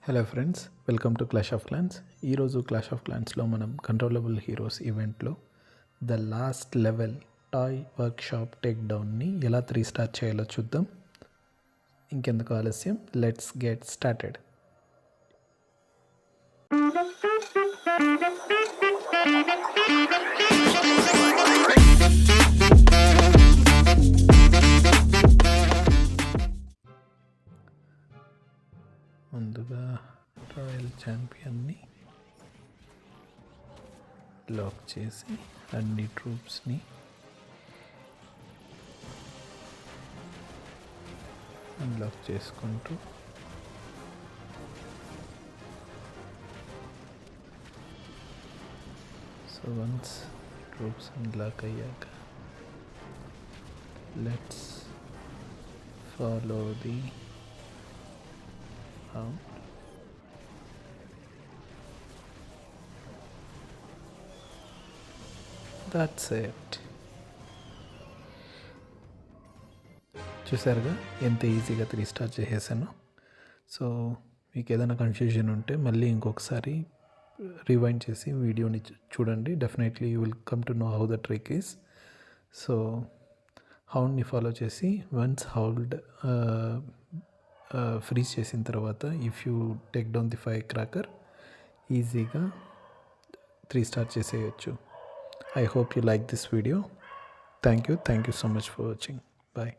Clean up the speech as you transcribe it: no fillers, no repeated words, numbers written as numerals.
Hello friends, welcome to Clash of Clans. ఈరోజు Clash of క్లాన్స్లో మనం కంట్రోలబుల్ హీరోస్ ఈవెంట్లో the last level toy workshop take డౌన్ని ఎలా 3 స్టార్ చేయాలో చూద్దాం. ఇంకెందుకు ఆలస్యం, లెట్స్ గెట్ స్టార్టెడ్. ముందుగా రాయల్ ఛాంపియన్ని లాక్ చేసి అన్ని ట్రూప్స్ని అన్లాక్ చేసుకుంటూ సో వన్స్ ట్రూప్స్ అన్లాక్ అయ్యాక let's follow the hound. That's it. చూసారుగా ఎంత ఈజీగా 3 స్టార్ చేసేసాను. సో మీకు ఏదైనా కన్ఫ్యూజన్ ఉంటే మళ్ళీ ఇంకొకసారి రివైండ్ చేసి వీడియోని చూడండి. Definitely you will come to know how the trick is. So హౌండ్ని ఫాలో చేసి వన్స్ హౌల్డ్ ఫ్రీజ్ చేసిన తర్వాత if you take down the fire cracker ఈజీగా 3 స్టార్ చేసేయచ్చు. I hope you like this video. Thank you so much for watching. Bye.